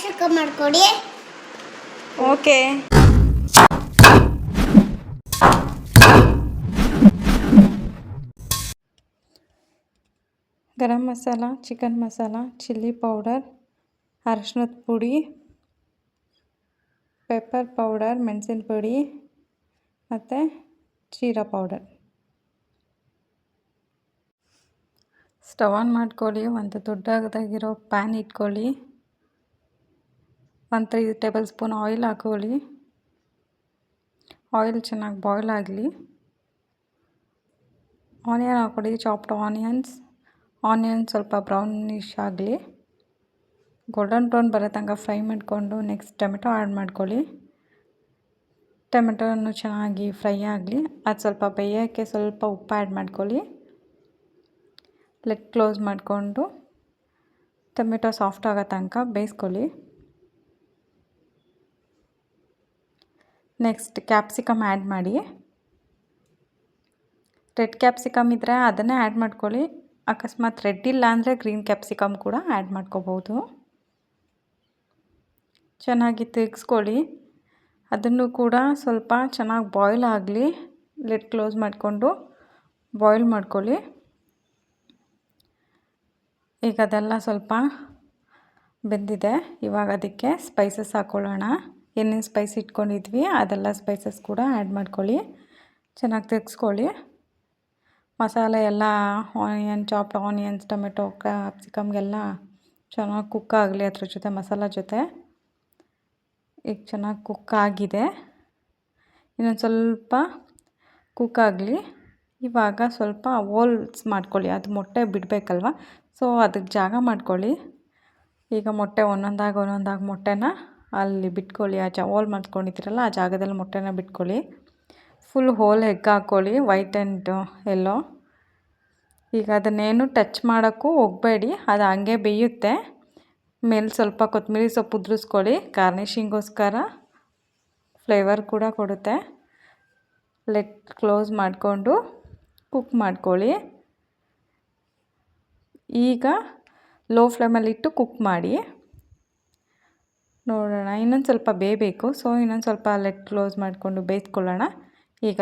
Capsicum ಮಾಡ್ಕೊಡಿ. Okay. Garam masala, chicken masala, chilli powder, ಅರಶಿನದ ಪುಡಿ, ಪೆಪ್ಪರ್ ಪೌಡರ್, ಮೆಣಸಿನ ಪುಡಿ ಮತ್ತು ಜೀರಾ ಪೌಡರ್. ಸ್ಟವ್ ಆನ್ ಮಾಡ್ಕೊಳ್ಳಿ. ಒಂದು ದೊಡ್ಡದಾಗಿರೋ ಪ್ಯಾನ್ ಇಟ್ಕೊಳ್ಳಿ. 3 ಟೇಬಲ್ ಸ್ಪೂನ್ ಆಯಿಲ್ ಹಾಕೊಳ್ಳಿ. ಆಯಿಲ್ ಚೆನ್ನಾಗಿ ಬಾಯ್ಲ್ ಆಗಲಿ. ಆನಿಯನ್ ಹಾಕೊಳ್ಳಿ, ಚಾಪ್ಡ್ ಆನಿಯನ್ಸ್ ಸ್ವಲ್ಪ ಬ್ರೌನಿಶ್ ಆಗಲಿ. ಗೋಲ್ಡನ್ ಬ್ರೌನ್ ಬರೋ ತನಕ ಫ್ರೈ ಮಾಡಿಕೊಂಡು ನೆಕ್ಸ್ಟ್ ಟೊಮೆಟೊ ಆ್ಯಡ್ ಮಾಡ್ಕೊಳ್ಳಿ. ಟೊಮೆಟೊನು ಚೆನ್ನಾಗಿ ಫ್ರೈ ಆಗಲಿ. ಅದು ಸ್ವಲ್ಪ ಬೇಯೋಕ್ಕೆ ಸ್ವಲ್ಪ ಉಪ್ಪು ಆ್ಯಡ್ ಮಾಡ್ಕೊಳ್ಳಿ. ಲಿಡ್ ಕ್ಲೋಸ್ ಮಾಡಿಕೊಂಡು ಟೊಮೆಟೊ ಸಾಫ್ಟ್ ಆಗೋ ತನಕ ಬೇಯಿಸ್ಕೊಳ್ಳಿ. ನೆಕ್ಸ್ಟ್ ಕ್ಯಾಪ್ಸಿಕಮ್ ಆ್ಯಡ್ ಮಾಡಿ. ರೆಡ್ ಕ್ಯಾಪ್ಸಿಕಮ್ ಇದ್ದರೆ ಅದನ್ನೇ ಆ್ಯಡ್ ಮಾಡ್ಕೊಳ್ಳಿ. ಅಕಸ್ಮಾತ್ ರೆಡ್ ಇಲ್ಲ ಅಂದರೆ ಗ್ರೀನ್ ಕ್ಯಾಪ್ಸಿಕಮ್ ಕೂಡ ಆ್ಯಡ್ ಮಾಡ್ಕೋಬೋದು. ಚೆನ್ನಾಗಿ ತಿರುಗಿಸ್ಕೊಳ್ಳಿ. ಅದನ್ನು ಕೂಡ ಸ್ವಲ್ಪ ಚೆನ್ನಾಗಿ ಬಾಯ್ಲ್ ಆಗಲಿ. ಲಿಡ್ ಕ್ಲೋಸ್ ಮಾಡಿಕೊಂಡು ಬಾಯ್ಲ್ ಮಾಡ್ಕೊಳ್ಳಿ. ಈಗ ಅದೆಲ್ಲ ಸ್ವಲ್ಪ ಬೆಂದಿದೆ. ಇವಾಗ ಅದಕ್ಕೆ ಸ್ಪೈಸಸ್ ಹಾಕ್ಕೊಳ್ಳೋಣ. ಏನೇನು ಸ್ಪೈಸ್ ಇಟ್ಕೊಂಡಿದ್ವಿ ಅದೆಲ್ಲ ಸ್ಪೈಸಸ್ ಕೂಡ ಆ್ಯಡ್ ಮಾಡ್ಕೊಳ್ಳಿ. ಚೆನ್ನಾಗಿ ತಿರುಗಿಸ್ಕೊಳ್ಳಿ. ಮಸಾಲೆ ಎಲ್ಲ ಚಾಪ್ಡ್ ಆನಿಯನ್ಸ್, ಟೊಮೆಟೊ, ಕ್ಯಾಪ್ಸಿಕಮ್ಗೆಲ್ಲ ಚೆನ್ನಾಗಿ ಕುಕ್ ಆಗಲಿ ಅದ್ರ ಜೊತೆ ಮಸಾಲ ಜೊತೆ. ಈಗ ಚೆನ್ನಾಗಿ ಕುಕ್ ಆಗಿದೆ. ಇನ್ನೊಂದು ಸ್ವಲ್ಪ ಕುಕ್ ಆಗಲಿ. ಇವಾಗ ಸ್ವಲ್ಪ ಹೋಲ್ಸ್ ಮಾಡ್ಕೊಳ್ಳಿ. ಅದು ಮೊಟ್ಟೆ ಬಿಡಬೇಕಲ್ವ, ಸೊ ಅದಕ್ಕೆ ಜಾಗ ಮಾಡ್ಕೊಳ್ಳಿ. ಈಗ ಮೊಟ್ಟೆ ಒಂದೊಂದಾಗಿ ಮೊಟ್ಟೆನ ಅಲ್ಲಿ ಬಿಟ್ಕೊಳ್ಳಿ. ಹೋಲ್ ಮಾಡ್ಕೊಂಡಿದ್ದೀರಲ್ಲ ಆ ಜಾಗದಲ್ಲಿ ಮೊಟ್ಟೆನ ಬಿಟ್ಕೊಳ್ಳಿ. ಫುಲ್ ಹೋಲ್ ಎಗ್ ಹಾಕ್ಕೊಳ್ಳಿ, ವೈಟ್ ಆ್ಯಂಡ್ ಎಲ್ಲೋ. ಈಗ ಅದನ್ನೇನು ಟಚ್ ಮಾಡೋಕ್ಕೂ ಹೋಗಬೇಡಿ, ಅದು ಹಂಗೆ ಬೇಯುತ್ತೆ. ಮೇಲೆ ಸ್ವಲ್ಪ ಕೊತ್ತಂಬರಿ ಸೊಪ್ಪು ಉದುರಿಸ್ಕೊಳ್ಳಿ, ಗಾರ್ನಿಷಿಂಗೋಸ್ಕರ. ಫ್ಲೇವರ್ ಕೂಡ ಕೊಡುತ್ತೆ. ಲಿಡ್ ಕ್ಲೋಸ್ ಮಾಡಿಕೊಂಡು ಕುಕ್ ಮಾಡ್ಕೊಳ್ಳಿ. ಈಗ ಲೋ ಫ್ಲೇಮಲ್ಲಿಟ್ಟು ಕುಕ್ ಮಾಡಿ ನೋಡೋಣ. ಇನ್ನೊಂದು ಸ್ವಲ್ಪ ಬೇಯಬೇಕು, ಸೊ ಇನ್ನೊಂದು ಸ್ವಲ್ಪ ಲಿಡ್ ಕ್ಲೋಸ್ ಮಾಡಿಕೊಂಡು ಬೇಯಿಸ್ಕೊಳ್ಳೋಣ. ಈಗ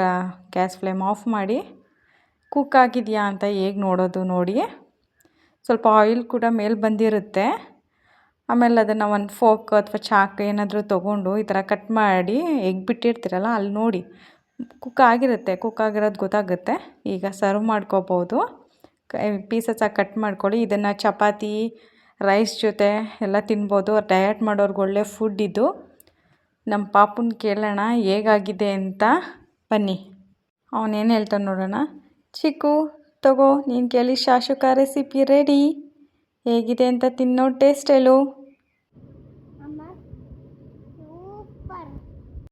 ಗ್ಯಾಸ್ ಫ್ಲೇಮ್ ಆಫ್ ಮಾಡಿ ಕುಕ್ ಆಗಿದೆಯಾ ಅಂತ ಹೇಗೆ ನೋಡೋದು ನೋಡಿ. ಸ್ವಲ್ಪ ಆಯಿಲ್ ಕೂಡ ಮೇಲೆ ಬಂದಿರುತ್ತೆ. ಆಮೇಲೆ ಅದನ್ನು ಒಂದು ಫೋರ್ಕ್ ಅಥವಾ ಚಾಕು ಏನಾದರೂ ತೊಗೊಂಡು ಈ ಥರ ಕಟ್ ಮಾಡಿ ಎಗ್ ಬಿಟ್ಟಿರ್ತೀರಲ್ಲ ಅಲ್ಲಿ ನೋಡಿ ಕುಕ್ ಆಗಿರುತ್ತೆ. ಕುಕ್ ಆಗಿರೋದು ಗೊತ್ತಾಗುತ್ತೆ. ಈಗ ಸರ್ವ್ ಮಾಡ್ಕೋಬೋದು. ಪೀಸಸ್ಸಾಗಿ ಕಟ್ ಮಾಡ್ಕೊಳ್ಳಿ. ಇದನ್ನು ಚಪಾತಿ, ರೈಸ್ ಜೊತೆ ಎಲ್ಲ ತಿನ್ಬೋದು. ಡಯಟ್ ಮಾಡೋರ್ಗೆ ಒಳ್ಳೆ ಫುಡ್ ಇದು. ನಮ್ಮ ಪಾಪುನ ಕೇಳೋಣ ಹೇಗಾಗಿದೆ ಅಂತ. ಬನ್ನಿ ಅವನೇನು ಹೇಳ್ತಾನೆ ನೋಡೋಣ. ಚಿಕ್ಕು ತಗೋ, ನೀನು ಕೇಳಿ ಶಾಶುಕ ರೆಸಿಪಿ ರೆಡಿ. ಹೇಗಿದೆ ಅಂತ ತಿನ್ನೋ ಟೇಸ್ಟ್ ಹೇಳು.